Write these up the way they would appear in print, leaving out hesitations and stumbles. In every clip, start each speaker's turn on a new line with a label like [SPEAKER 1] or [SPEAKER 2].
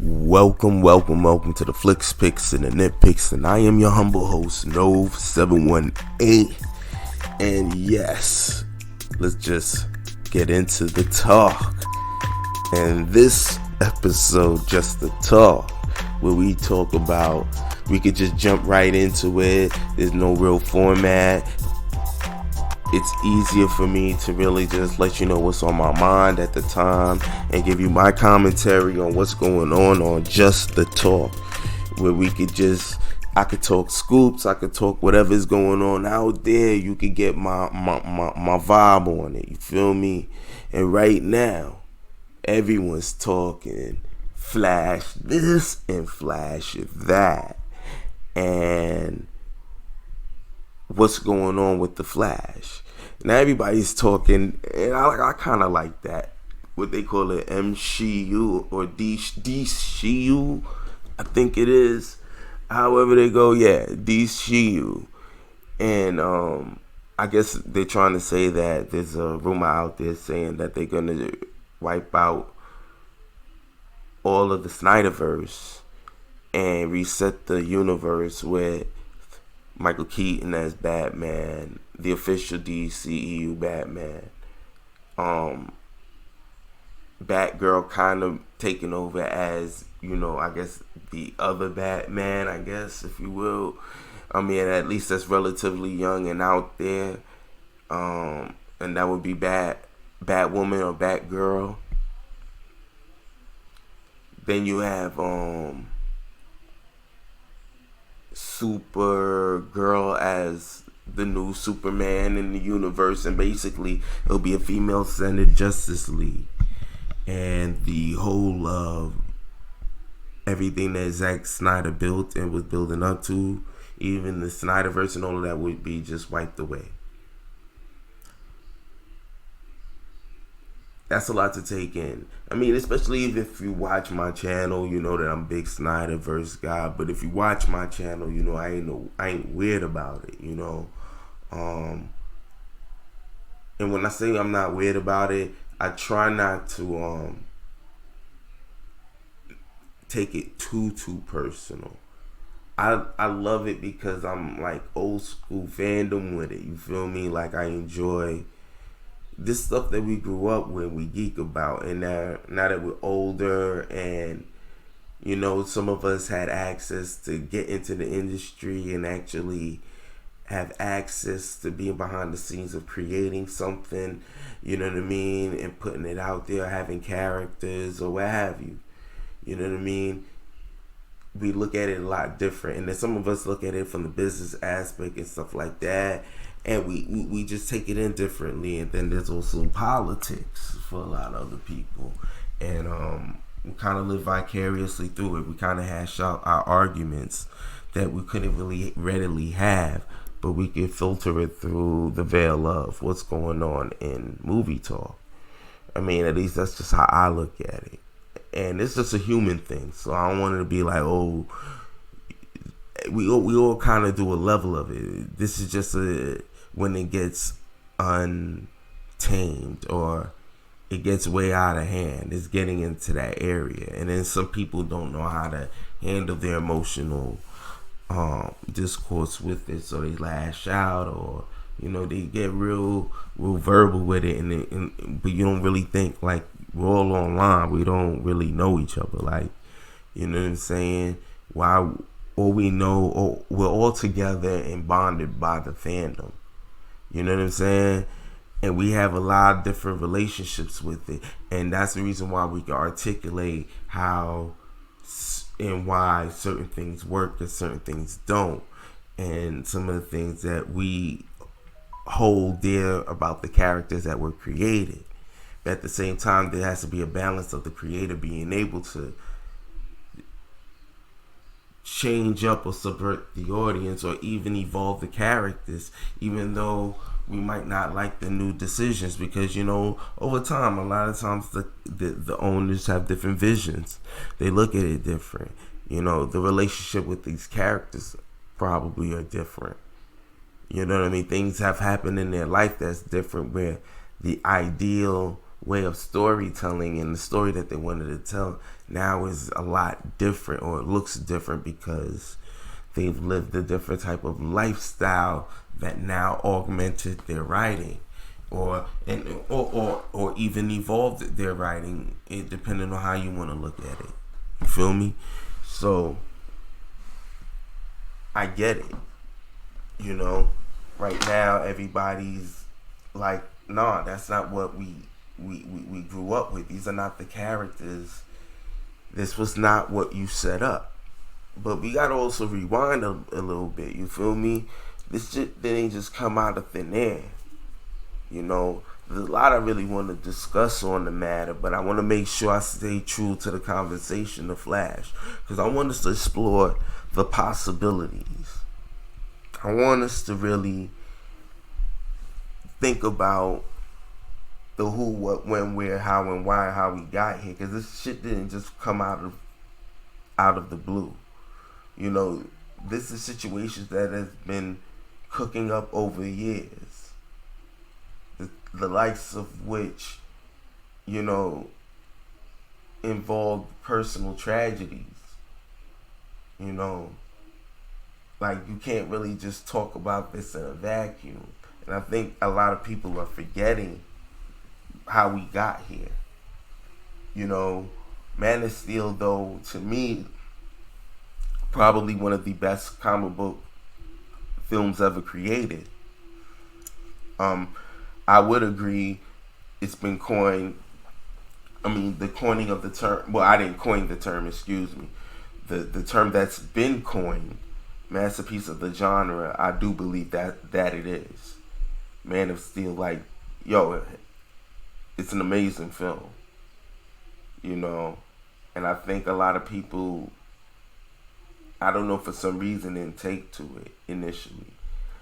[SPEAKER 1] Welcome to the Flicks Picks and the Nitpicks, and I am your humble host, Nove718. And yes, let's just get into the talk. And this episode, just the talk, where we talk about, we could just jump right into it. There's no real format. It's easier for me to really just let you know what's on my mind at the time and give you my commentary on what's going on just the talk, where I could talk scoops, I could talk whatever's going on out there. You could get my vibe on it, you feel me? And right now, everyone's talking flash this and flash that, and what's going on with the Flash. Now everybody's talking, and I kind of like that, what they call it, MCU or DCU, I think it is. However they go, yeah, DCU. And I guess they're trying to say that there's a rumor out there saying that they're going to wipe out all of the Snyderverse and reset the universe with Michael Keaton as Batman, the official DCEU Batman. Batgirl kind of taking over as, I guess the other Batman, I guess, if you will. I mean, at least that's relatively young and out there. And that would be Batwoman or Batgirl. Then you have Supergirl as the new Superman in the universe, and basically it'll be a female-centered Justice League, and the whole of everything that Zack Snyder built and was building up to, even the Snyderverse and all of that, would be just wiped away. That's a lot to take in. I mean, especially if you watch my channel, you know that I'm a big Snyderverse guy. But if you watch my channel, you know I ain't weird about it, And when I say I'm not weird about it, I try not to take it too personal. I love it because I'm like old school fandom with it. You feel me? Like, I enjoy this stuff that we grew up with, we geek about, and now that we're older and some of us had access to get into the industry and actually have access to being behind the scenes of creating something, you know what I mean, and putting it out there, having characters or what have you, you know what I mean. We look at it a lot different, and then some of us look at it from the business aspect and stuff like that, and we just take it in differently. And then there's also politics for a lot of other people, and we kind of live vicariously through it. We kind of hash out our arguments that we couldn't really readily have, but we can filter it through the veil of what's going on in movie talk. I mean, at least that's just how I look at it. And it's just a human thing. So I don't want it to be like, oh, we all kind of do a level of it. This is just when it gets untamed or it gets way out of hand. It's getting into that area. And then some people don't know how to handle their emotional discourse with it. So they lash out, or they get real verbal with it, but you don't really think, like, we're all online, we don't really know each other, like, you know what I'm saying? Why? All we know, or we're all together and bonded by the fandom, you know what I'm saying? And we have a lot of different relationships with it, and that's the reason why we can articulate how and why certain things work and certain things don't, and some of the things that we hold dear about the characters that were created. But at the same time, there has to be a balance of the creator being able to change up or subvert the audience, or even evolve the characters, even though we might not like the new decisions, because over time, a lot of times the owners have different visions. They look at it different. The relationship with these characters probably are different. You know what I mean? Things have happened in their life that's different, where the ideal way of storytelling, and the story that they wanted to tell now is a lot different, or it looks different, because they've lived a different type of lifestyle that now augmented their writing, or even evolved their writing, depending on how you want to look at it. You feel me? So I get it. You know, right now everybody's like, nah, that's not what we grew up with. These are not the characters. This was not what you set up. But we gotta also rewind a little bit. You feel me? This shit didn't just come out of thin air. You know, there's a lot I really want to discuss on the matter, but I want to make sure I stay true to the conversation, the Flash, because I want us to explore the possibilities. I want us to really think about the who, what, when, where, how, and why, how we got here, because this shit didn't just come out of the blue. You know, this is situations that has been cooking up over years. The likes of which, you know, involved personal tragedies. You know, like, you can't really just talk about this in a vacuum. And I think a lot of people are forgetting how we got here. You know, Man of Steel, though, to me, probably one of the best comic book films ever created. I would agree, it's been coined, the coining of the term, well, I didn't coin the term, excuse me. The term that's been coined, masterpiece of the genre, I do believe that it is. Man of Steel, like, yo, it's an amazing film. You know, and I think a lot of people, I don't know, for some reason, didn't take to it initially.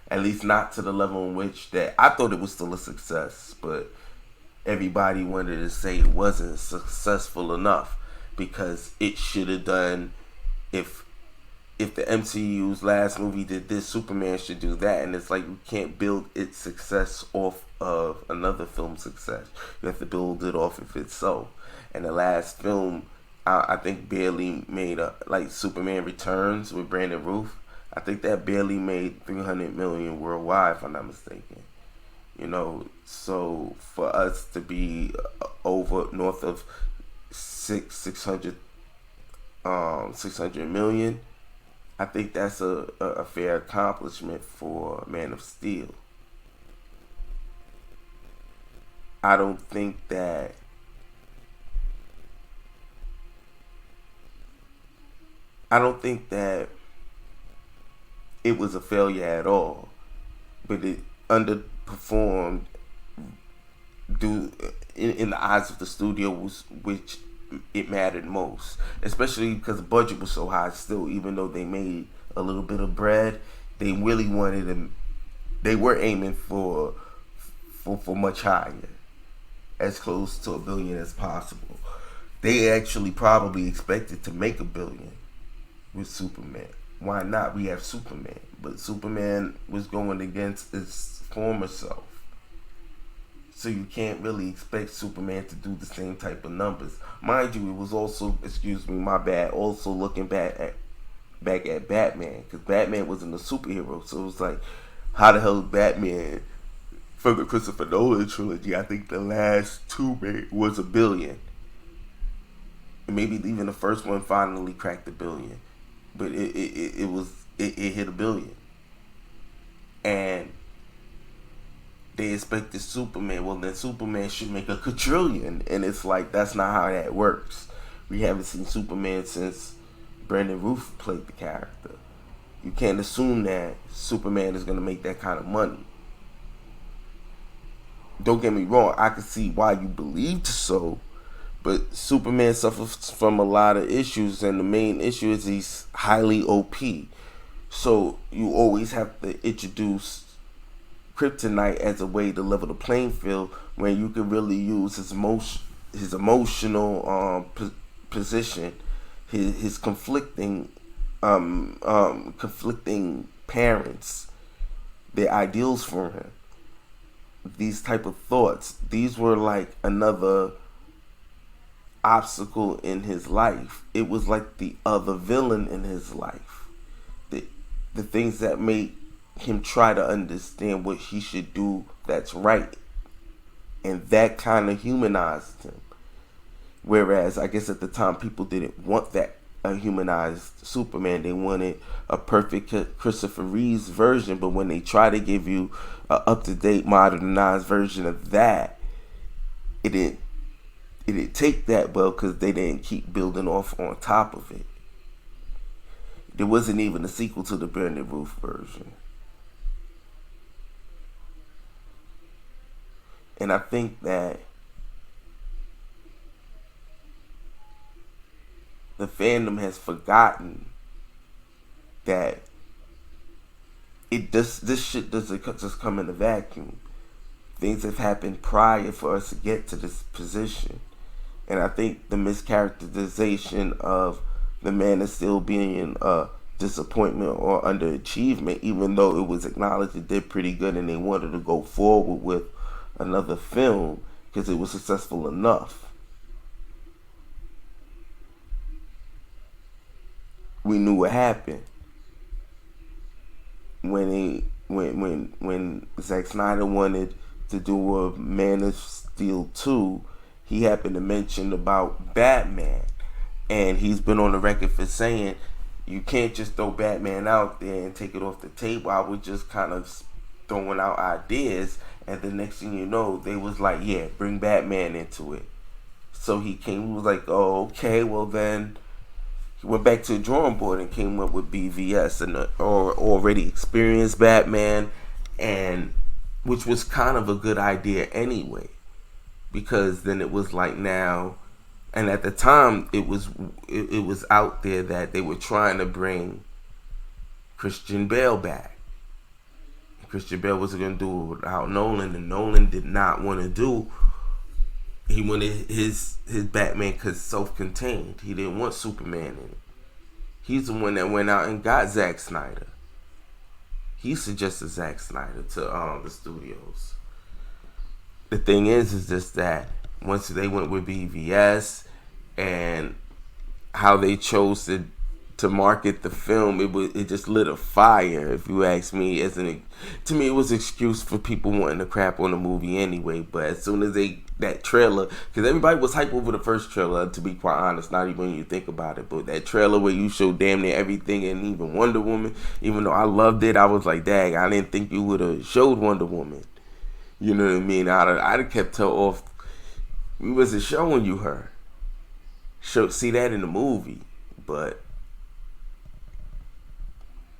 [SPEAKER 1] At least not to the level in which that I thought it was still a success, but everybody wanted to say it wasn't successful enough because it should have done, if the MCU's last movie did this, Superman should do that. And it's like, you can't build its success off of another film's success. You have to build it off of itself. And the last film, I think, barely made like Superman Returns with Brandon Routh. I think that barely made $300 million worldwide, if I'm not mistaken. You know, so for us to be over north of 600 million, I think that's a fair accomplishment for Man of Steel. I don't think that it was a failure at all, but it underperformed in the eyes of the studios, which it mattered most, especially because the budget was so high still. Even though they made a little bit of bread, they really wanted them, they were aiming for much higher, as close to $1 billion as possible. They actually probably expected to make $1 billion with Superman. Why not? We have Superman, but Superman was going against its former self. So you can't really expect Superman to do the same type of numbers. Mind you, it was also, also looking back at Batman, because Batman wasn't a superhero. So it was like, how the hell is Batman, from the Christopher Nolan trilogy, I think the last two was $1 billion. And maybe even the first one finally cracked $1 billion. But it hit $1 billion. And they expected Superman. Well, then Superman should make $1 quadrillion. And it's like, that's not how that works. We haven't seen Superman since Brandon Routh played the character. You can't assume that Superman is going to make that kind of money. Don't get me wrong, I can see why you believed so, but Superman suffers from a lot of issues, and the main issue is he's highly OP. So you always have to introduce kryptonite as a way to level the playing field, when you can really use his emotional position, his conflicting parents, their ideals for him. these type of thoughts. These were like another obstacle in his life. It was like the other villain in his life. The things that made him try to understand what he should do that's right. And that kind of humanized him. Whereas I guess at the time people didn't want that a humanized Superman. They wanted a perfect Christopher Reeves version. But when they try to give you an up-to-date, modernized version of that, it didn't take that well because they didn't keep building off on top of it. There wasn't even a sequel to the Burning Roof version. And I think that the fandom has forgotten that this shit doesn't just come in a vacuum. Things have happened prior for us to get to this position. And I think the mischaracterization of the Man of Steel being a disappointment or underachievement, even though it was acknowledged it did pretty good and they wanted to go forward with another film because it was successful enough. We knew what happened when Zack Snyder wanted to do a Man of Steel 2. He happened to mention about Batman, and he's been on the record for saying you can't just throw Batman out there and take it off the table. I was just kind of throwing out ideas, and the next thing you know, they was like, yeah, bring Batman into it. So he was like, oh, okay, well then he went back to the drawing board and came up with BVS and or already experienced Batman, and which was kind of a good idea anyway, because then it was like now, and at the time it was out there that they were trying to bring Christian Bale back. Christian Bale wasn't going to do it without Nolan, and Nolan did not want to do. He wanted his Batman because self-contained. He didn't want Superman in it. He's the one that went out and got Zack Snyder. He suggested Zack Snyder to the studios. The thing is just that once they went with BVS and how they chose to market the film, it just lit a fire, if you ask me. To me, it was an excuse for people wanting to crap on the movie anyway. But as soon as that trailer, because everybody was hyped over the first trailer, to be quite honest, not even when you think about it, but that trailer where you showed damn near everything, and even Wonder Woman, even though I loved it, I was like, dang, I didn't think you would have showed Wonder Woman. You know what I mean? I'd have kept her off. We wasn't showing you her. See that in the movie, but.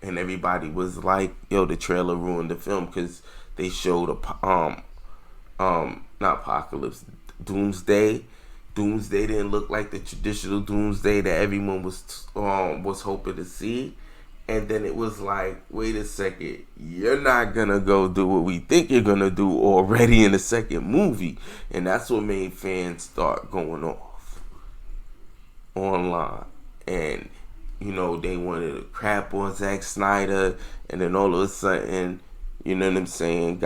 [SPEAKER 1] And everybody was like, yo, the trailer ruined the film because they showed not Apocalypse, Doomsday. Doomsday didn't look like the traditional Doomsday that everyone was hoping to see. And then it was like, wait a second, you're not gonna go do what we think you're gonna do already in the second movie. And that's what made fans start going off online. And you know, they wanted to crap on Zack Snyder, and then all of a sudden, you know what I'm saying,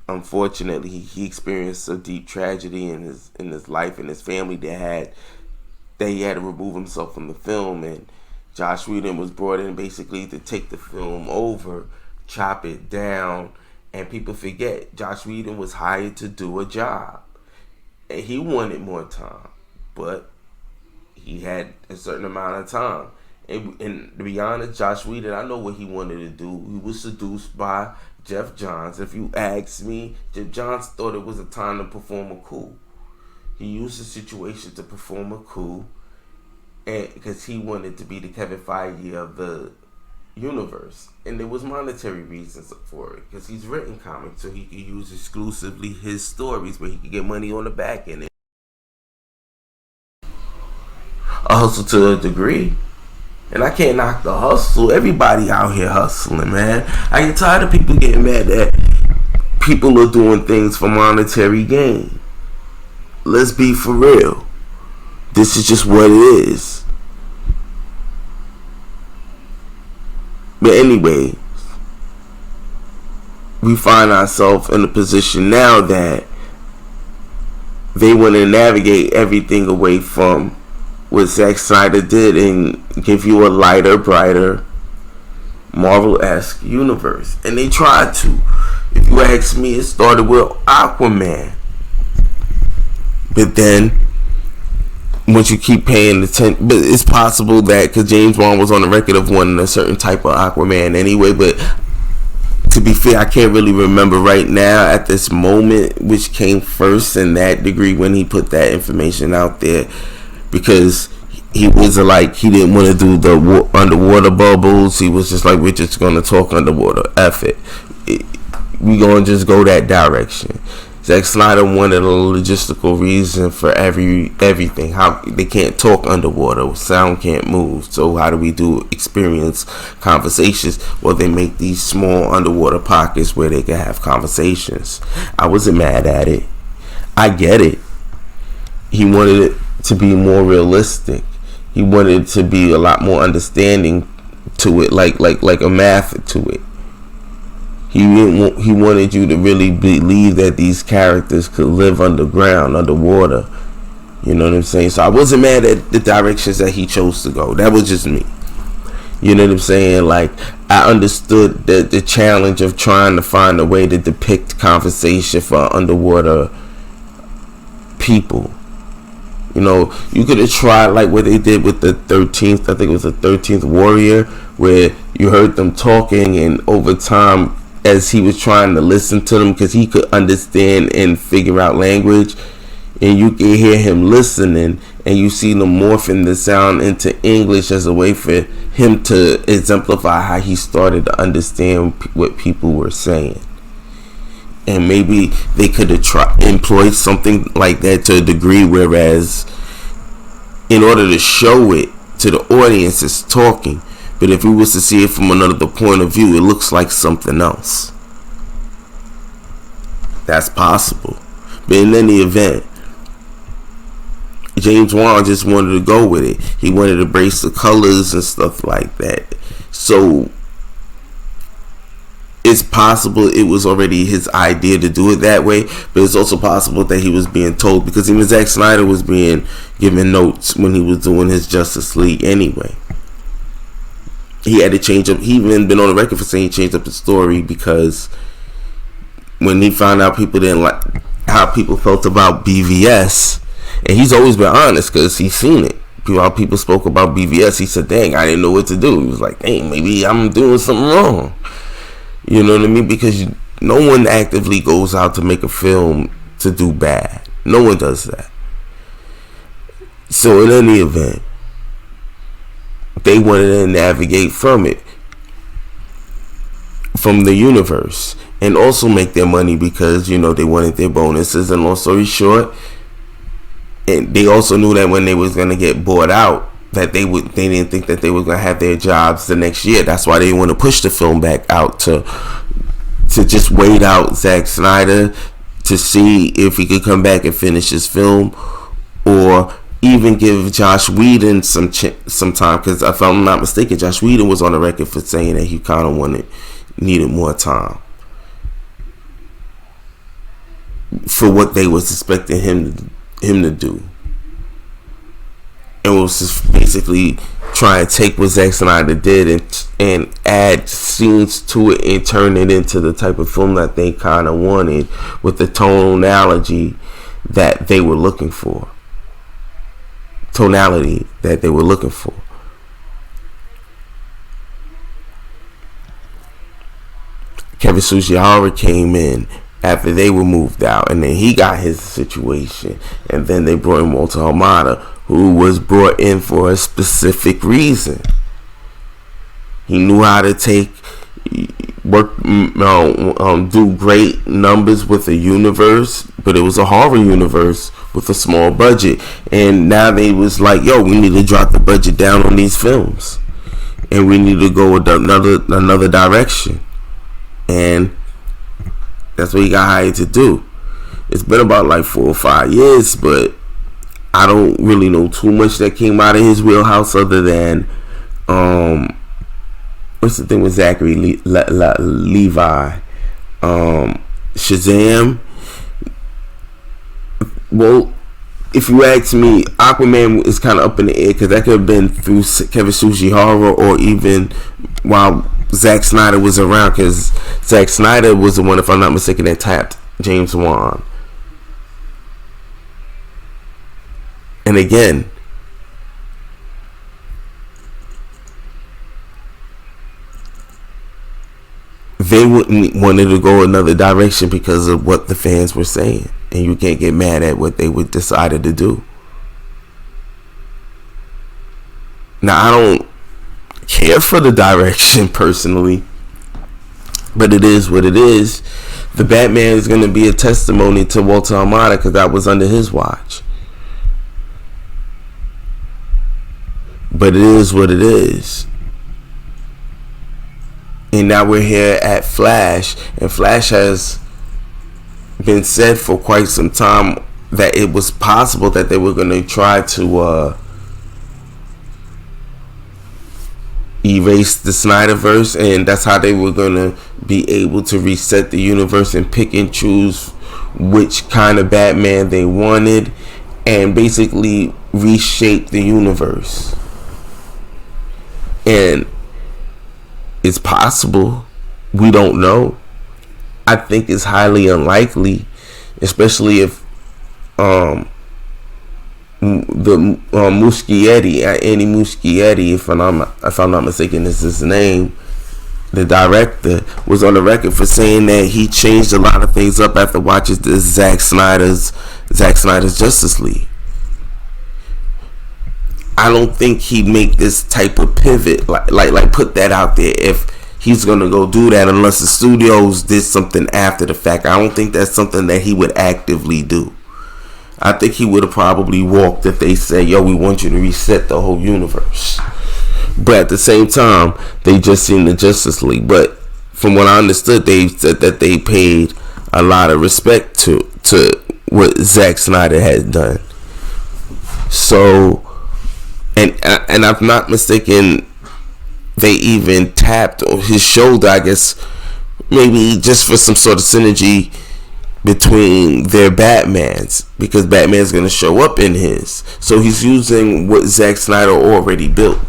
[SPEAKER 1] unfortunately, he experienced a deep tragedy in his life and his family that he had to remove himself from the film, and Josh Whedon was brought in basically to take the film over, chop it down, and people forget Josh Whedon was hired to do a job, and he wanted more time, but he had a certain amount of time. And to be honest, Josh Whedon, I know what he wanted to do. He was seduced by Jeff Johns. If you ask me, Jeff Johns thought it was a time to perform a coup. He used the situation to perform a coup, and because he wanted to be the Kevin Feige of the universe. And there was monetary reasons for it, because he's written comics, so he could use exclusively his stories where he could get money on the back end. A hustle to a degree. And I can't knock the hustle. Everybody out here hustling, man. I get tired of people getting mad that people are doing things for monetary gain. Let's be for real. This is just what it is. But anyway, we find ourselves in a position now that they want to navigate everything away from what Zack Snyder did and give you a lighter, brighter, Marvel-esque universe. And they tried to. If you ask me, it started with Aquaman. But then, once you keep paying attention, but it's possible that, because James Wan was on the record of wanting a certain type of Aquaman anyway, but to be fair, I can't really remember right now at this moment which came first in that degree when he put that information out there, because he was like, he didn't want to do the underwater bubbles. He was just like, we're just going to talk underwater. F it. We're going to just go that direction. Zack Snyder wanted a logistical reason for everything. How they can't talk underwater, sound can't move. So how do we do experience conversations? Well, they make these small underwater pockets where they can have conversations. I wasn't mad at it. I get it. He wanted it to be more realistic. He wanted it to be a lot more understanding to it, like a math to it. He wanted you to really believe that these characters could live underground, underwater. You know what I'm saying? So I wasn't mad at the directions that he chose to go. That was just me. You know what I'm saying? Like, I understood the challenge of trying to find a way to depict conversation for underwater people. You know, you could have tried like what they did with the 13th, I think it was the 13th Warrior, where you heard them talking, and over time, as he was trying to listen to them, because he could understand and figure out language, and you can hear him listening, and you see them morphing the sound into English as a way for him to exemplify how he started to understand what people were saying. And maybe they could have employed something like that to a degree, whereas in order to show it to the audience it's talking, but if we was to see it from another point of view, it looks like something else. That's possible. But in any event, James Wan just wanted to go with it. He wanted to embrace the colors and stuff like that. So it's possible it was already his idea to do it that way, but it's also possible that he was being told, because even Zack Snyder was being given notes when he was doing his Justice League anyway. He had to change up. He even been on the record for saying he changed up the story because when he found out people didn't like how people felt about BVS, and he's always been honest because he's seen it. How people spoke about BVS, he said, "Dang, I didn't know what to do." He was like, "Dang, maybe I'm doing something wrong." You know what I mean? Because no one actively goes out to make a film to do bad. No one does that. So in any event, they wanted to navigate from it, from the universe, and also make their money because, you know, they wanted their bonuses. And long story short, and they also knew that when they was going to get bought out, that they didn't think that they were going to have their jobs the next year. That's why they want to push the film back out to just wait out Zack Snyder to see if he could come back and finish his film, or even give Josh Whedon some time, because if I'm not mistaken, Josh Whedon was on the record for saying that he kind of needed more time for what they was expecting him to do, and was just basically try to take what Zack Snyder did and add scenes to it and turn it into the type of film that they kind of wanted, with the tonality that they were looking for. Kevin Sugihara came in after they were moved out, and then he got his situation, and then they brought in Walter Hamada, who was brought in for a specific reason. He knew how to do great numbers with a universe, but it was a horror universe with a small budget. And now they was like, yo, we need to drop the budget down on these films, and we need to go another direction. And that's what he got hired to do. It's been about like 4 or 5 years, but I don't really know too much that came out of his wheelhouse, other than what's the thing with Zachary Levi? Shazam. Well, if you ask me, Aquaman is kind of up in the air because that could have been through Kevin Sugihara or even while Zack Snyder was around, because Zack Snyder was the one, if I'm not mistaken, that tapped James Wan. And again, they wouldn't wanted to go another direction because of what the fans were saying, and you can't get mad at what they would decided to do. Now, I don't care for the direction personally, but it is what it is. The Batman is going to be a testimony to Walter Hamada because that was under his watch. But it is what it is. And now we're here at Flash, and Flash has been said for quite some time that it was possible that they were going to try to erase the Snyderverse, and that's how they were going to be able to reset the universe and pick and choose which kind of Batman they wanted and basically reshape the universe. And it's possible. We don't know. I think it's highly unlikely, especially if the Muschietti, Andy Muschietti, if I'm not mistaken, is his name, the director, was on the record for saying that he changed a lot of things up after watching the Zack Snyder's Justice League. I don't think he'd make this type of pivot, like put that out there if he's gonna go do that, unless the studios did something after the fact. I don't think that's something that he would actively do. I think he would have probably walked if they say, yo, we want you to reset the whole universe. But at the same time, they just seen the Justice League. But from what I understood, they said that they paid a lot of respect to what Zack Snyder had done. So, and I'm not mistaken, they even tapped his shoulder, I guess, maybe just for some sort of synergy between their Batmans, because Batman's going to show up in his. So he's using what Zack Snyder already built.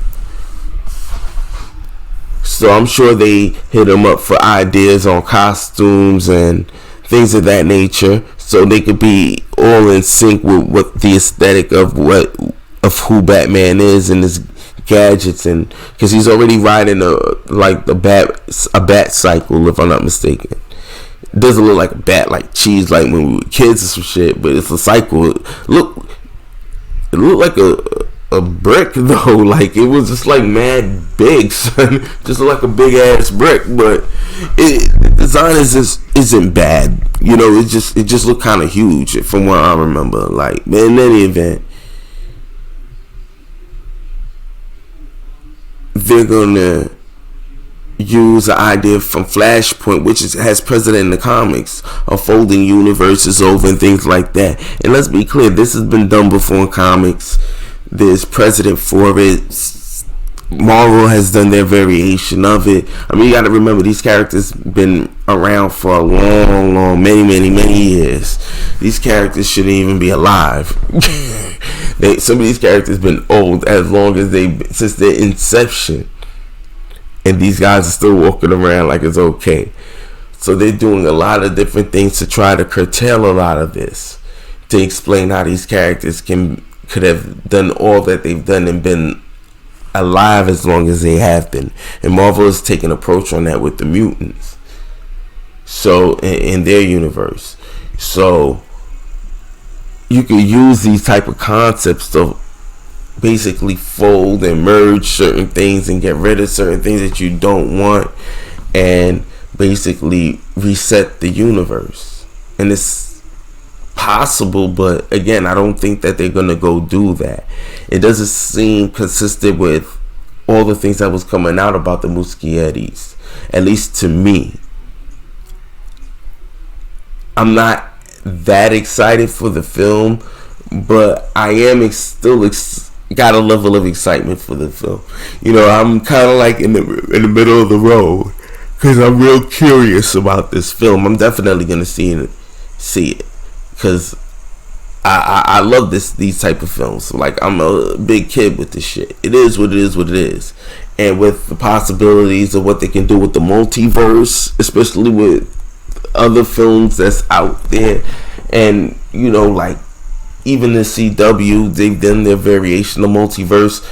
[SPEAKER 1] So I'm sure they hit him up for ideas on costumes and things of that nature, so they could be all in sync with what the aesthetic of who Batman is and his gadgets, and because he's already riding a bat cycle, if I'm not mistaken. It doesn't look like a bat like cheese like when we were kids or some shit, but it's a cycle. It looked like a brick though, like it was just like mad big, son. Just like a big ass brick, but the design isn't bad, you know. It just looked kind of huge from what I remember. Like, in any event, they're gonna use the idea from Flashpoint, which has precedent in the comics, of folding universes over and things like that. And let's be clear, this has been done before in comics. There's precedent for it. Marvel has done their variation of it. I mean, you gotta remember, these characters been around for a long, many years. These characters shouldn't even be alive. Some of these characters been old since their inception, and these guys are still walking around like it's okay. So they're doing a lot of different things to try to curtail a lot of this, to explain how these characters could have done all that they've done and been alive as long as they have been. And Marvel is taking an approach on that with the mutants, so in their universe. So you can use these type of concepts to basically fold and merge certain things and get rid of certain things that you don't want, and basically reset the universe. And it's possible, but again, I don't think that they're gonna go do that. It doesn't seem consistent with all the things that was coming out about the Muschiettis, at least to me. I'm not that excited for the film, but I am still got a level of excitement for the film. You know, I'm kind of like in the middle of the road. because I'm real curious about this film. I'm definitely gonna see it because I love these type of films. Like, I'm a big kid with this shit. It is what it is, and with the possibilities of what they can do with the multiverse, especially with other films that's out there, and like even the CW, they've done their variation of multiverse,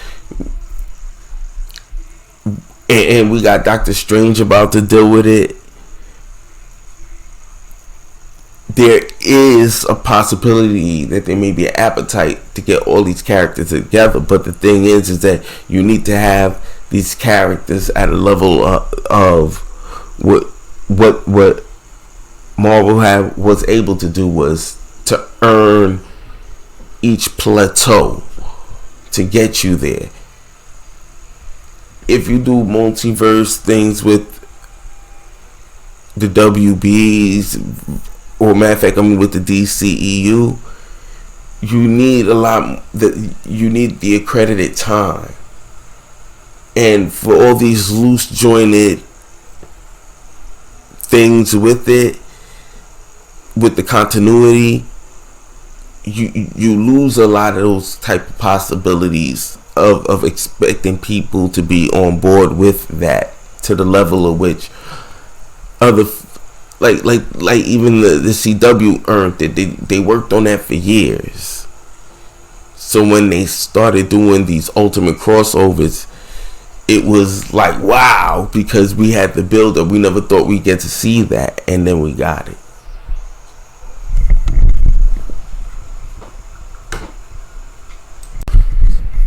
[SPEAKER 1] and we got Doctor Strange about to deal with it. There is a possibility that there may be an appetite to get all these characters together, but the thing is that you need to have these characters at a level of what Marvel was able to do was to earn each plateau to get you there. If you do multiverse things with the WBs, or matter of fact, with the DCEU, you need you need the accredited time. And for all these loose jointed things with it, with the continuity, you lose a lot of those type of possibilities of expecting people to be on board with that to the level of which other like even the CW earned it. They worked on that for years. So when they started doing these ultimate crossovers, it was like, wow, because we had the build up. We never thought we'd get to see that, and then we got it.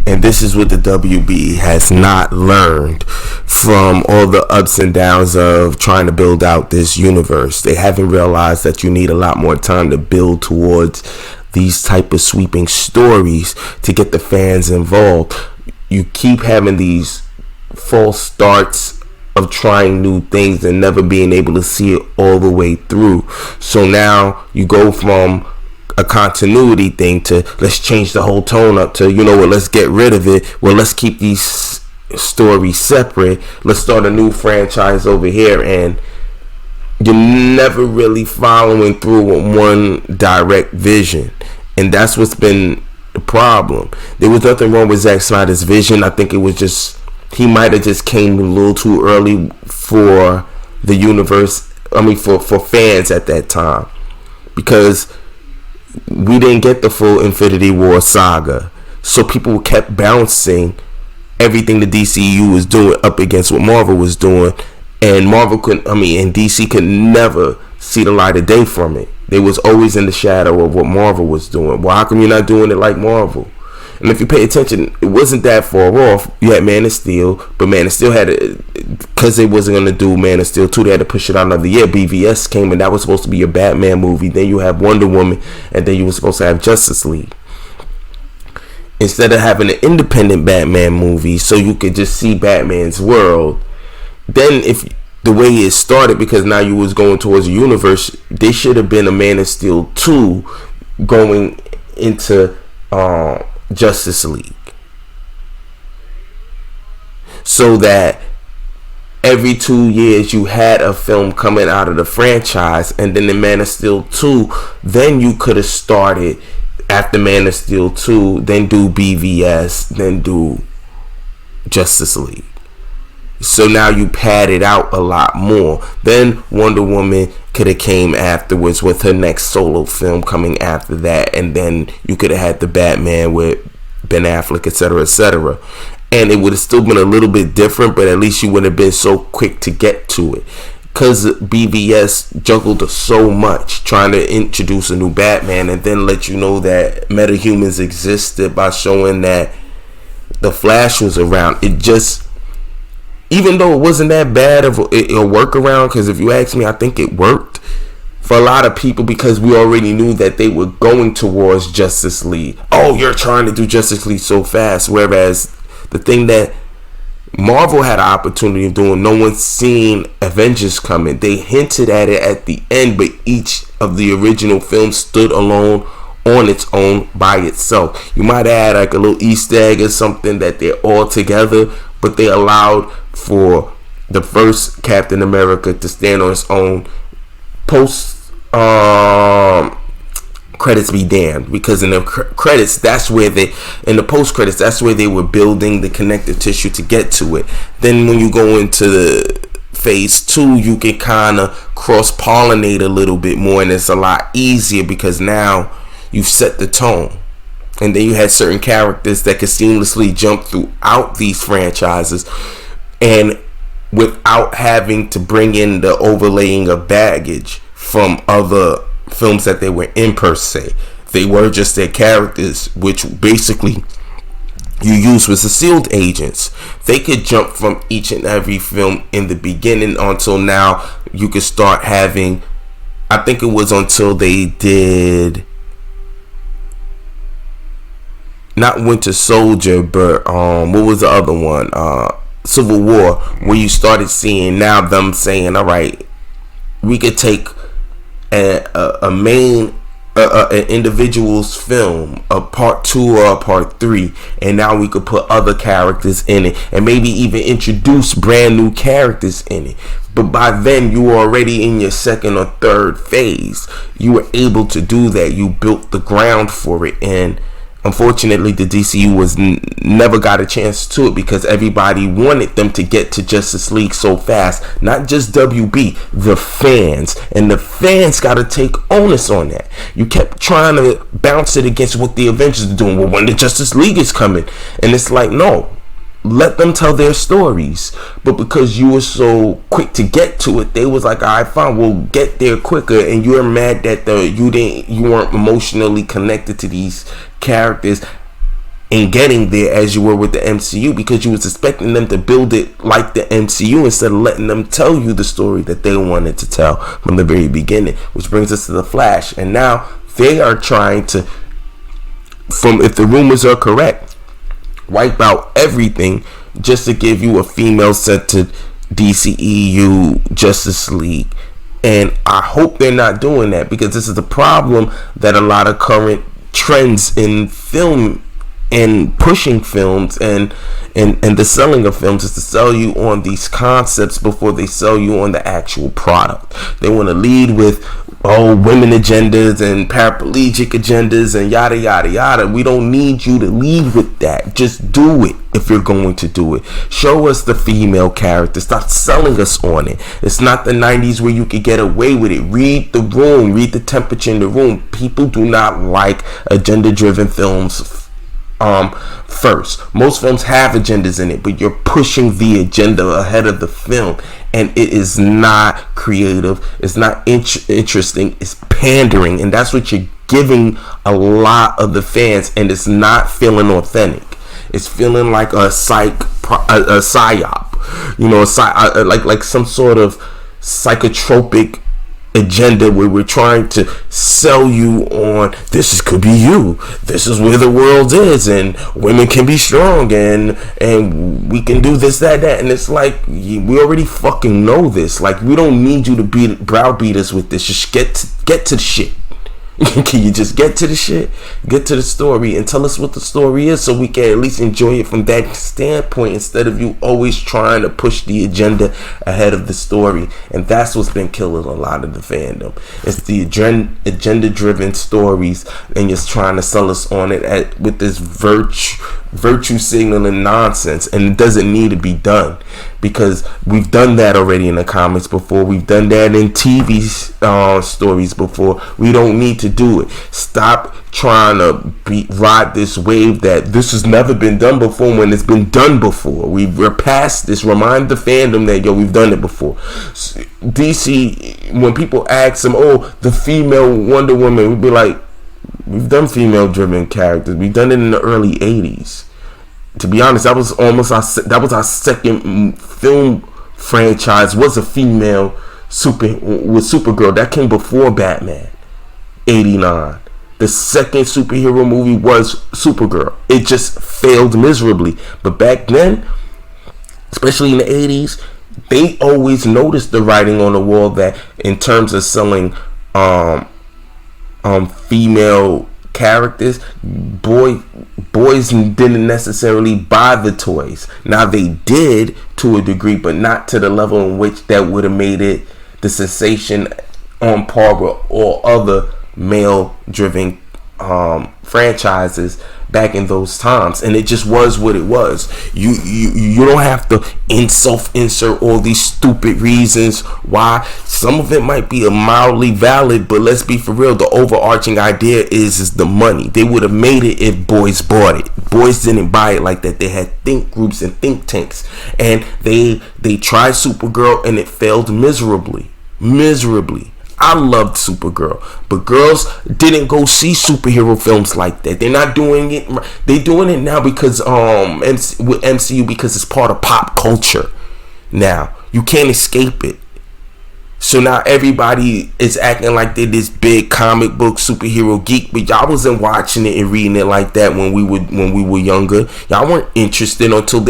[SPEAKER 1] And this is what the WB has not learned from all the ups and downs of trying to build out this universe. They haven't realized that you need a lot more time to build towards these type of sweeping stories to get the fans involved. You keep having these false starts of trying new things and never being able to see it all the way through. So now you go from a continuity thing to let's change the whole tone up to, let's get rid of it. Well, let's keep these stories separate. Let's start a new franchise over here, and you're never really following through with one direct vision. And that's what's been the problem. There was nothing wrong with Zack Snyder's vision. I think it was just, he might have just came a little too early for the universe. For fans at that time, because we didn't get the full Infinity War saga, so people kept bouncing everything the DCU was doing up against what Marvel was doing, and DC could never see the light of day from it. They was always in the shadow of what Marvel was doing. Well, how come you're not doing it like Marvel? And if you pay attention, it wasn't that far off. You had Man of Steel, but Man of Steel because they wasn't going to do Man of Steel 2, they had to push it out another year. BVS came, and that was supposed to be a Batman movie. Then you have Wonder Woman, and then you were supposed to have Justice League. Instead of having an independent Batman movie so you could just see Batman's world, then if the way it started, because now you was going towards a universe, they should have been a Man of Steel 2 going into Justice League, so that every 2 years you had a film coming out of the franchise, and then the Man of Steel 2, then you could have started after Man of Steel 2, then do BVS, then do Justice League. So now you pad it out a lot more. Then Wonder Woman could have came afterwards with her next solo film coming after that, and then you could have had the Batman with Ben Affleck, etc., etc. And it would have still been a little bit different, but at least you would have been so quick to get to it, because BVS juggled so much trying to introduce a new Batman and then let you know that metahumans existed by showing that the Flash was around. It just, even though it wasn't that bad of a workaround, because if you ask me, I think it worked for a lot of people, because we already knew that they were going towards Justice League. Oh, you're trying to do Justice League so fast. Whereas the thing that Marvel had an opportunity of doing, no one's seen Avengers coming. They hinted at it at the end, but each of the original films stood alone on its own by itself. You might add like a little Easter egg or something that they're all together, but they allowed for the first Captain America to stand on his own post credits be damned, because in the credits, that's where they, in the post credits, that's where they were building the connective tissue to get to it. Then when you go into the phase 2, you can kind of cross pollinate a little bit more, and it's a lot easier because now you've set the tone. And then you had certain characters that could seamlessly jump throughout these franchises, and without having to bring in the overlaying of baggage from other films that they were in per se. They were just their characters, which basically you use with the sealed agents. They could jump from each and every film in the beginning until now. You could start having, I think it was until they did not Winter Soldier, but what was the other one? Civil War, where you started seeing now them saying, all right, we could take a main an individual's film, a part 2 or a part 3, and now we could put other characters in it, and maybe even introduce brand new characters in it. But by then you were already in your second or third phase. You were able to do that. You built the ground for it, and unfortunately, the DCU was never got a chance to it because everybody wanted them to get to Justice League so fast. Not just WB, the fans. And the fans got to take onus on that. You kept trying to bounce it against what the Avengers are doing. Well, when the Justice League is coming. And it's like, no. Let them tell their stories. But because you were so quick to get to it, they was like, all right, fine, we'll get there quicker. And you're mad that you weren't emotionally connected to these characters and getting there as you were with the MCU, because you was expecting them to build it like the MCU instead of letting them tell you the story that they wanted to tell from the very beginning. Which brings us to The Flash. And now they are trying to, if the rumors are correct, wipe out everything just to give you a female-centered DCEU Justice League. And I hope they're not doing that, because this is the problem that a lot of current trends in film and pushing films and the selling of films is to sell you on these concepts before they sell you on the actual product. They want to lead with women agendas and paraplegic agendas and yada yada yada. We don't need you to lead with that. Just do it if you're going to do it. Show us the female character. Stop selling us on it. It's not the 90s where you could get away with it. Read the room. Read the temperature in the room. People do not like agenda-driven films. First, most films have agendas in it, but you're pushing the agenda ahead of the film, and it is not creative, it's not interesting, it's pandering, and that's what you're giving a lot of the fans, and it's not feeling authentic. It's feeling like a psyop, you know, like some sort of psychotropic agenda where we're trying to sell you on could be you, this is where the world is, and women can be strong, and we can do this, that, and it's like, we already fucking know this. Like, we don't need you to browbeat us with this. Just get to the shit. Can you just get to the shit, get to the story, and tell us what the story is, so we can at least enjoy it from that standpoint, instead of you always trying to push the agenda ahead of the story. And that's what's been killing a lot of the fandom. It's the agenda-driven stories, and just trying to sell us on it with this virtue signaling nonsense, and it doesn't need to be done, because we've done that already in the comics before. We've done that in TV stories before. We don't need to do it. Stop trying to ride this wave that this has never been done before when it's been done before. We're past this. Remind the fandom that, we've done it before. DC, when people ask them, the female Wonder Woman, we'd be like, we've done female-driven characters. We've done it in the early 80s. To be honest, that was our second film franchise, was a female with Supergirl. That came before Batman, 89. The second superhero movie was Supergirl. It just failed miserably. But back then, especially in the 80s, they always noticed the writing on the wall that in terms of selling female characters, boy boys didn't necessarily buy the toys. Now they did to a degree, but not to the level in which that would have made it the sensation on par with all other male-driven franchises back in those times. And it just was what it was. You don't have to insert all these stupid reasons why. Some of it might be a mildly valid, but let's be for real, the overarching idea is the money. They would have made it if boys bought it. Boys didn't buy it like that. They had think groups and think tanks, and they tried Supergirl and it failed miserably. I loved Supergirl, but girls didn't go see superhero films like that. They're not doing it. They're doing it now because with MCU, because it's part of pop culture. Now you can't escape it. So now everybody is acting like they're this big comic book superhero geek, but y'all wasn't watching it and reading it like that when we were younger. Y'all weren't interested until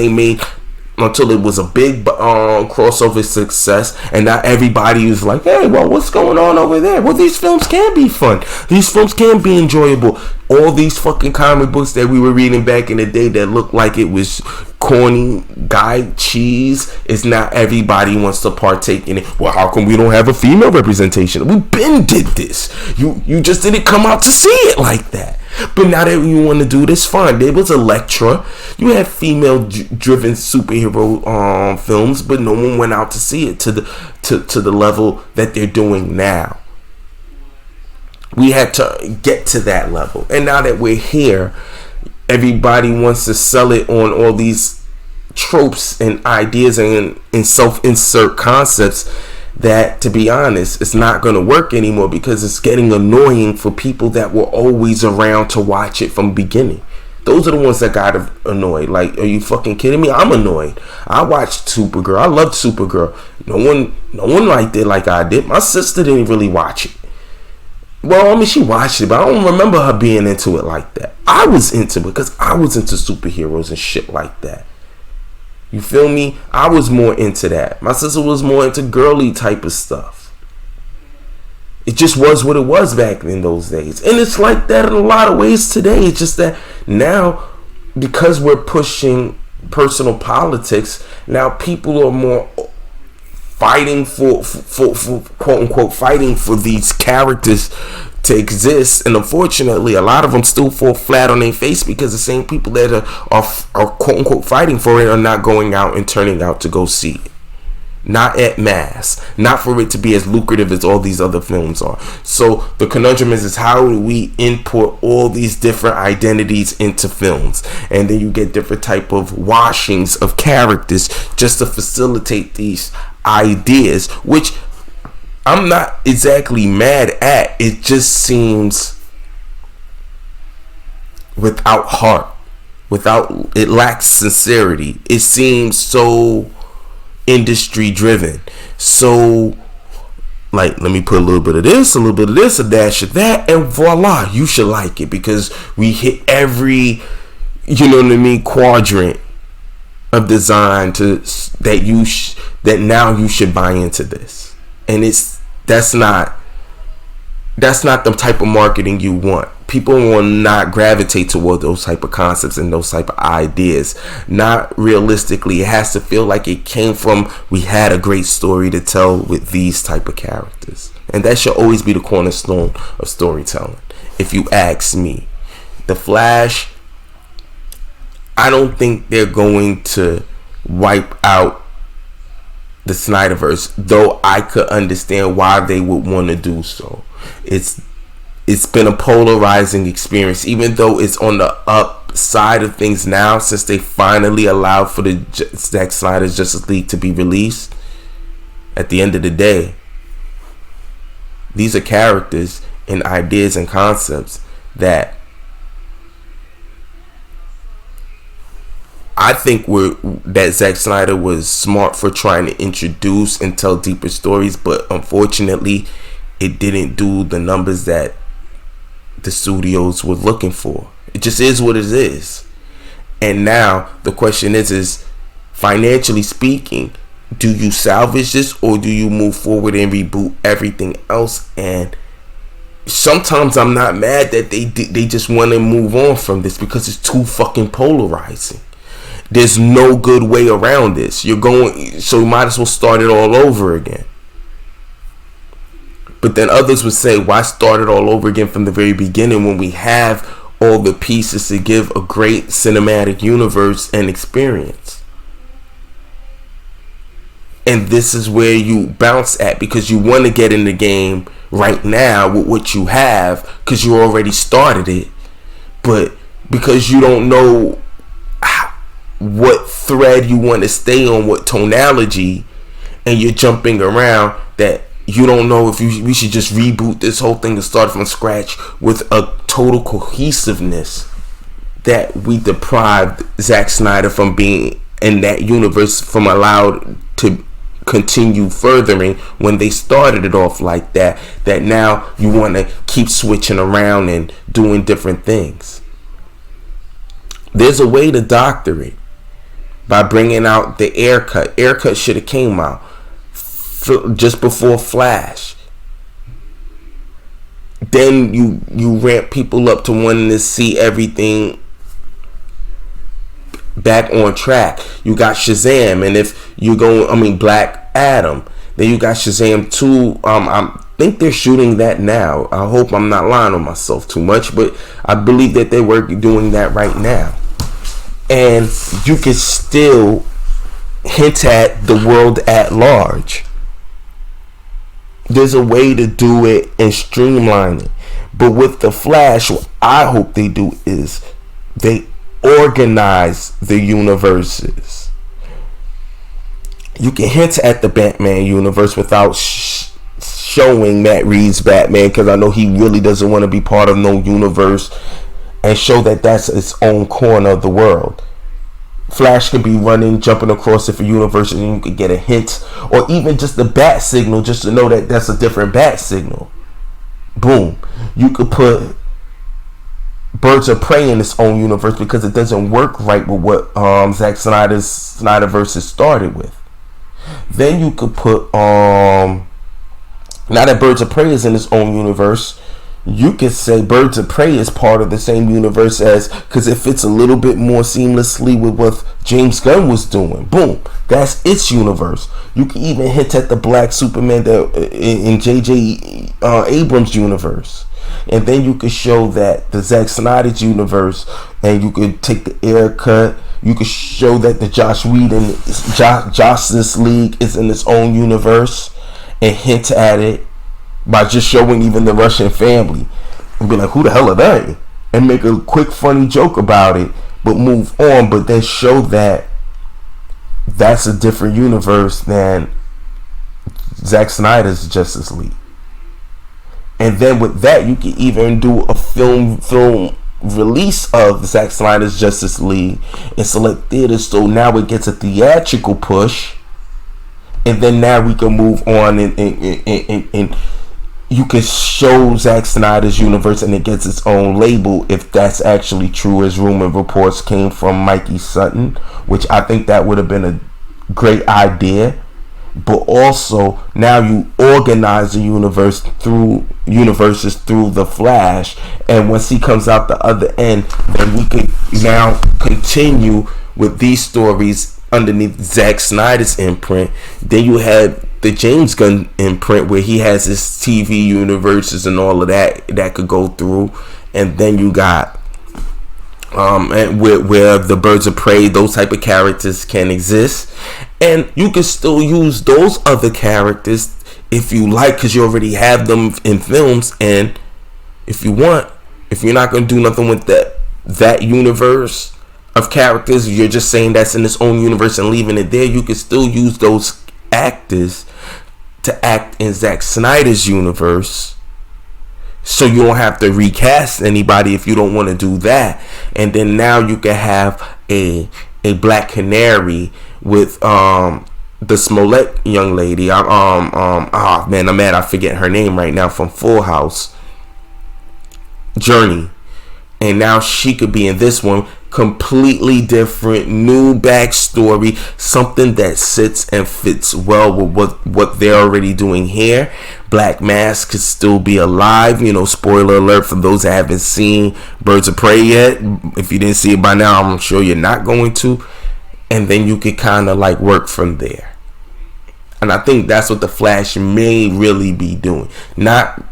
[SPEAKER 1] it was a big crossover success, and now everybody was like, hey, well, what's going on over there? Well, these films can be fun. These films can be enjoyable. All these fucking comic books that we were reading back in the day that looked like it was corny guy cheese is now everybody wants to partake in it. Well, how come we don't have a female representation? We been did this. You just didn't come out to see it like that. But now that you want to do this, fine. There was Elektra. You had female-driven superhero films, but no one went out to see it to the level that they're doing now. We had to get to that level, and now that we're here, everybody wants to sell it on all these tropes and ideas and self-insert concepts that, to be honest, it's not going to work anymore because it's getting annoying for people that were always around to watch it from the beginning. Those are the ones that got annoyed. Like, are you fucking kidding me? I'm annoyed. I watched Supergirl. I loved Supergirl. No one liked it like I did. My sister didn't really watch it. Well, I mean, she watched it, but I don't remember her being into it like that. I was into it because I was into superheroes and shit like that. You feel me? I was more into that. My sister was more into girly type of stuff. It just was what it was back in those days. And it's like that in a lot of ways today. It's just that now, because we're pushing personal politics, now people are more fighting for quote unquote fighting for these characters to exist, and unfortunately a lot of them still fall flat on their face because the same people that are quote unquote fighting for it are not going out and turning out to go see it. Not at mass, not for it to be as lucrative as all these other films are. So the conundrum is how do we import all these different identities into films, and then you get different type of washings of characters just to facilitate these ideas, which I'm not exactly mad at. It just seems without heart, it lacks sincerity. It seems so industry driven, so like, let me put a little bit of this, a dash of that, and voila, you should like it because we hit every, you know what I mean, quadrant of design to that now you should buy into this. And that's not the type of marketing you want. People will not gravitate toward those type of concepts and those type of ideas. Not realistically. It has to feel like it came from, we had a great story to tell with these type of characters. And that should always be the cornerstone of storytelling, if you ask me. The Flash, I don't think they're going to wipe out the Snyderverse, though I could understand why they would want to do so. It's been a polarizing experience, even though it's on the upside of things now, since they finally allowed for the Zack Snyder's Justice League to be released. At the end of the day, these are characters and ideas and concepts that I think that Zack Snyder was smart for trying to introduce and tell deeper stories, but unfortunately it didn't do the numbers that the studios were looking for. It just is what it is. And now the question is financially speaking, do you salvage this or do you move forward and reboot everything else and sometimes I'm not mad that they just want to move on from this, because it's too fucking polarizing. There's no good way around this. So you might as well start it all over again. But then others would say, why start it all over again from the very beginning when we have all the pieces to give a great cinematic universe and experience? And this is where you bounce at, because you want to get in the game right now with what you have, because you already started it. But because you don't know what thread you want to stay on, what tonality, and you're jumping around, that you don't know if we should just reboot this whole thing and start from scratch with a total cohesiveness, that we deprived Zack Snyder from being in that universe, from allowed to continue furthering when they started it off like that. That now you want to keep switching around and doing different things. There's a way to doctor it by bringing out the air cut. Air cut should have came out just before Flash. Then you ramp people up to wanting to see everything back on track. You got Shazam, and if you go, Black Adam, then you got Shazam 2. I think they're shooting that now. I hope I'm not lying on myself too much, but I believe that they were doing that right now. And you can still hint at the world at large. There's a way to do it and streamline it. But with the Flash, what I hope they do is they organize the universes. You can hint at the Batman universe without showing Matt Reeves' Batman, because I know he really doesn't want to be part of no universe, and show that that's its own corner of the world. Flash could be running, jumping across different universes, and you could get a hint, or even just the bat signal, just to know that that's a different bat signal. Boom. You could put Birds of Prey in its own universe, because it doesn't work right with what Zack Snyder's Snyderverse started with. Then you could put now that Birds of Prey is in its own universe, you could say Birds of Prey is part of the same universe as, because it fits a little bit more seamlessly with what James Gunn was doing. Boom, that's its universe. You can even hint at the Black Superman in J.J. Abrams' universe. And then you could show that the Zack Snyder's universe, and you could take the air cut. You could show that the Joss Whedon Justice League is in its own universe, and hint at it by just showing even the Russian family, and be like, who the hell are they? And make a quick funny joke about it, but move on. But then show that that's a different universe than Zack Snyder's Justice League. And then with that, you can even do a film release of Zack Snyder's Justice League in select theaters, so now it gets a theatrical push. And then now we can move on, and you can show Zack Snyder's universe, and it gets its own label, if that's actually true, as rumor reports came from Mikey Sutton, which I think that would have been a great idea. But also, now you organize the universes through the Flash, and once he comes out the other end, then we can now continue with these stories underneath Zack Snyder's imprint. Then you had the James Gunn imprint, where he has his TV universes and all of that could go through. And then you got and where the Birds of Prey, those type of characters can exist, and you can still use those other characters if you like, because you already have them in films. And if you want, if you're not going to do nothing with that universe of characters, you're just saying that's in its own universe and leaving it there, you can still use those actors to act in Zack Snyder's universe, so you don't have to recast anybody if you don't want to do that. And then now you can have a Black Canary with the Smollett young lady. I'm mad I forget her name right now, from Full House, Journey. And now she could be in this one, completely different, new backstory, something that sits and fits well with what they're already doing here. Black Mask could still be alive. Spoiler alert for those that haven't seen Birds of Prey yet. If you didn't see it by now, I'm sure you're not going to. And then you could kind of like work from there. And I think that's what the Flash may really be doing. Not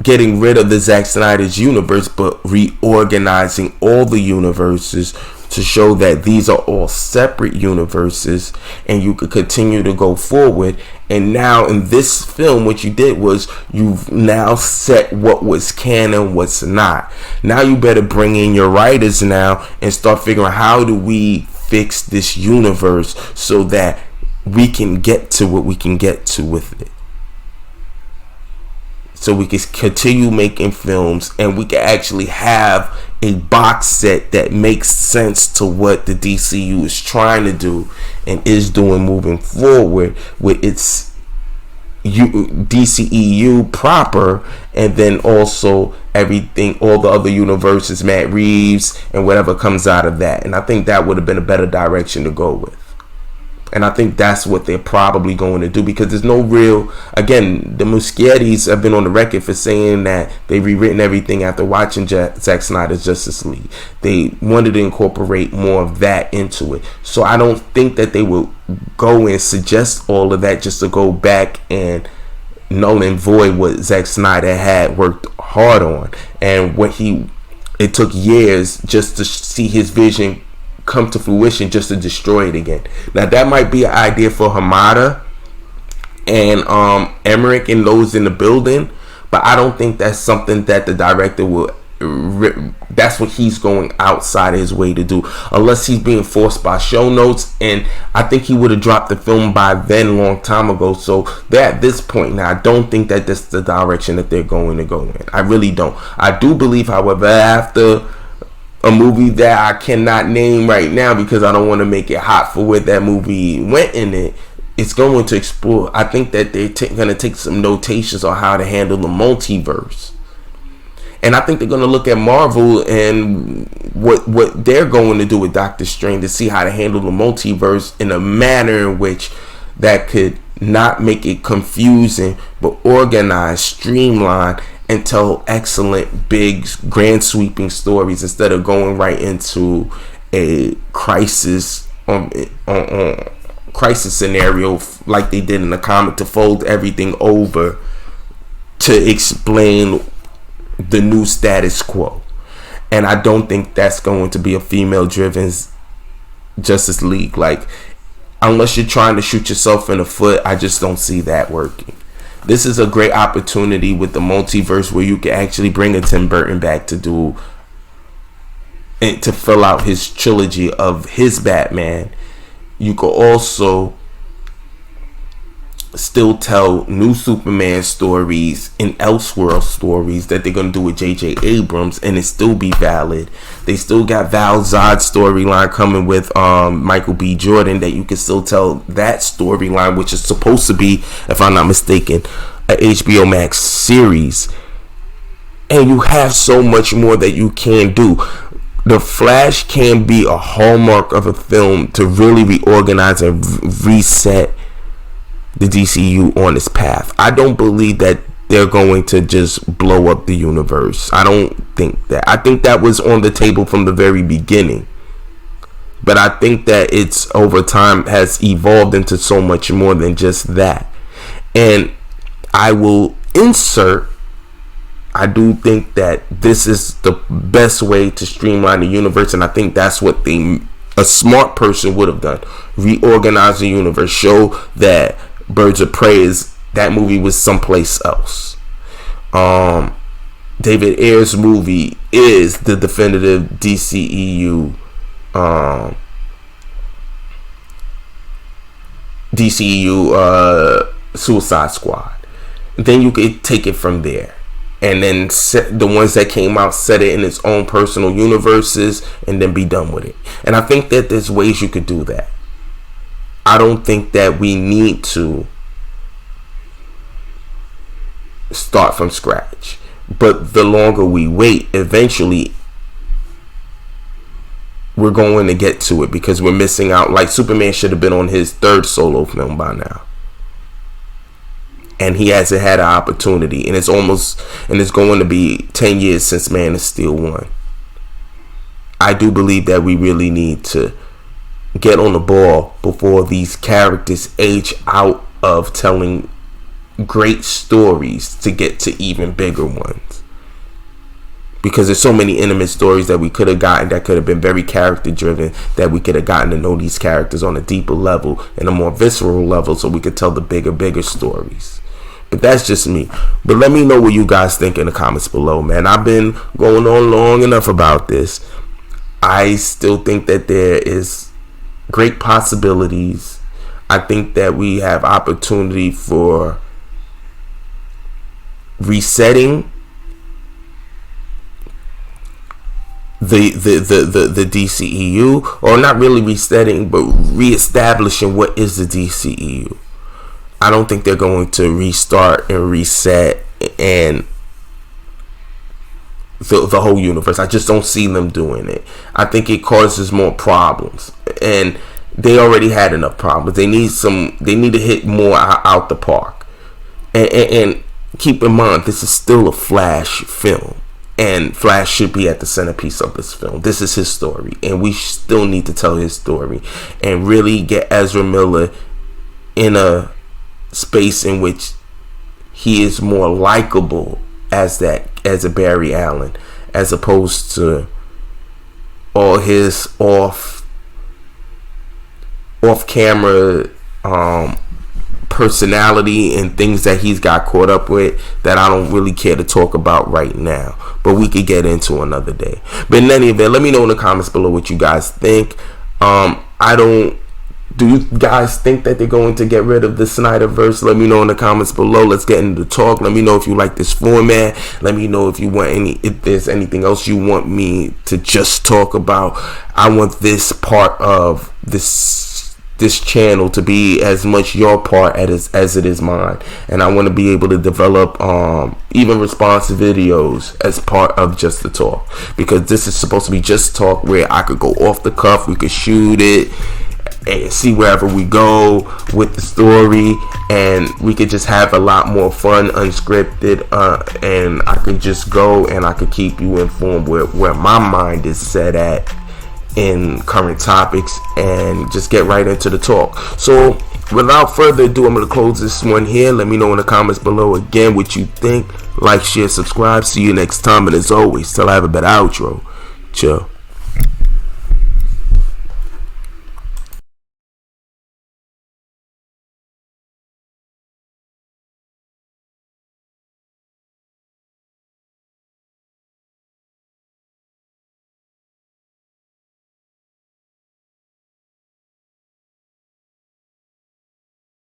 [SPEAKER 1] getting rid of the Zack Snyder's universe, but reorganizing all the universes to show that these are all separate universes and you could continue to go forward. And now in this film, what you did was you've now set what was canon, what's not. Now you better bring in your writers now and start figuring out how do we fix this universe so that we can get to what we can get to with it. So we can continue making films and we can actually have a box set that makes sense to what the DCU is trying to do and is doing moving forward with its DCEU proper, and then also everything, all the other universes, Matt Reeves and whatever comes out of that. And I think that would have been a better direction to go with. And I think that's what they're probably going to do, because there's no real, again, the Muschiettis have been on the record for saying that they've rewritten everything after watching Zack Snyder's Justice League. They wanted to incorporate more of that into it. So I don't think that they will go and suggest all of that just to go back and null and void what Zack Snyder had worked hard on. And it took years just to see his vision come to fruition, just to destroy it again. Now that might be an idea for Hamada and Emmerich and those in the building, but I don't think that's something that the director will that's what he's going outside of his way to do, unless he's being forced by show notes. And I think he would have dropped the film by then, a long time ago. So they're at this point now. I don't think that this is the direction that they're going to go in. I really don't. I do believe, however, after a movie that I cannot name right now because I don't want to make it hot for where that movie went in it, it's going to explore. I think that they're going to take some notations on how to handle the multiverse. And I think they're going to look at Marvel and what they're going to do with Doctor Strange to see how to handle the multiverse in a manner in which that could not make it confusing, but organized, streamlined, and tell excellent, big, grand sweeping stories instead of going right into a crisis crisis scenario like they did in the comic, to fold everything over to explain the new status quo. And I don't think that's going to be a female driven Justice League. Like, unless you're trying to shoot yourself in the foot, I just don't see that working. This is a great opportunity with the multiverse where you can actually bring a Tim Burton back to do and to fill out his trilogy of his Batman. You could also still tell new Superman stories and Elseworld stories that they're going to do with J.J. Abrams, and it still be valid. They still got Val Zod's storyline coming with Michael B. Jordan that you can still tell that storyline, which is supposed to be, if I'm not mistaken, a HBO Max series. And you have so much more that you can do. The Flash can be a hallmark of a film to really reorganize and reset the DCU on its path. I don't believe that they're going to just blow up the universe. I don't think that. I think that was on the table from the very beginning. But I think that it's over time has evolved into so much more than just that. And I will insert, I do think that this is the best way to streamline the universe, and I think that's what a smart person would have done. Reorganize the universe, show that Birds of Prey that movie was someplace else. David Ayer's movie is the definitive DCEU Suicide Squad. Then you could take it from there, and then set the ones that came out, set it in its own personal universes, and then be done with it. And I think that there's ways you could do that. I don't think that we need to start from scratch. But the longer we wait, eventually we're going to get to it because we're missing out. Like, Superman should have been on his 3rd solo film by now, and he hasn't had an opportunity, and it's going to be 10 years since Man of Steel 1. I do believe that we really need to get on the ball before these characters age out of telling great stories to get to even bigger ones. Because there's so many intimate stories that we could have gotten that could have been very character driven, that we could have gotten to know these characters on a deeper level and a more visceral level, so we could tell the bigger stories. But that's just me. But let me know what you guys think in the comments below, man. I've been going on long enough about this. I still think that there is great possibilities. I think that we have opportunity for resetting the DCEU, or not really resetting, but reestablishing what is the DCEU. I don't think they're going to restart and reset and the whole universe. I just don't see them doing it. I think it causes more problems, and they already had enough problems. They need to hit more out the park. And keep in mind, this is still a Flash film, and Flash should be at the centerpiece of this film. This is his story, and we still need to tell his story and really get Ezra Miller in a space in which he is more likable as a Barry Allen, as opposed to all his off camera personality and things that he's got caught up with that I don't really care to talk about right now, but we could get into another day. But in any event, let me know in the comments below what you guys think. Do you guys think that they're going to get rid of the Snyderverse? Let me know in the comments below. Let's get into the talk. Let me know if you like this format. Let me know if there's anything else you want me to just talk about. I want this part of this channel to be as much your part as it is mine, and I want to be able to develop even response videos as part of just the talk, because this is supposed to be just talk where I could go off the cuff. We could shoot it and see wherever we go with the story, and we could just have a lot more fun, unscripted, and I could just go and I could keep you informed where my mind is set at in current topics, and just get right into the talk. So without further ado, I'm going to close this one here. Let me know in the comments below again what you think. Like, share, subscribe. See you next time, and as always, till I have a better outro. Chill.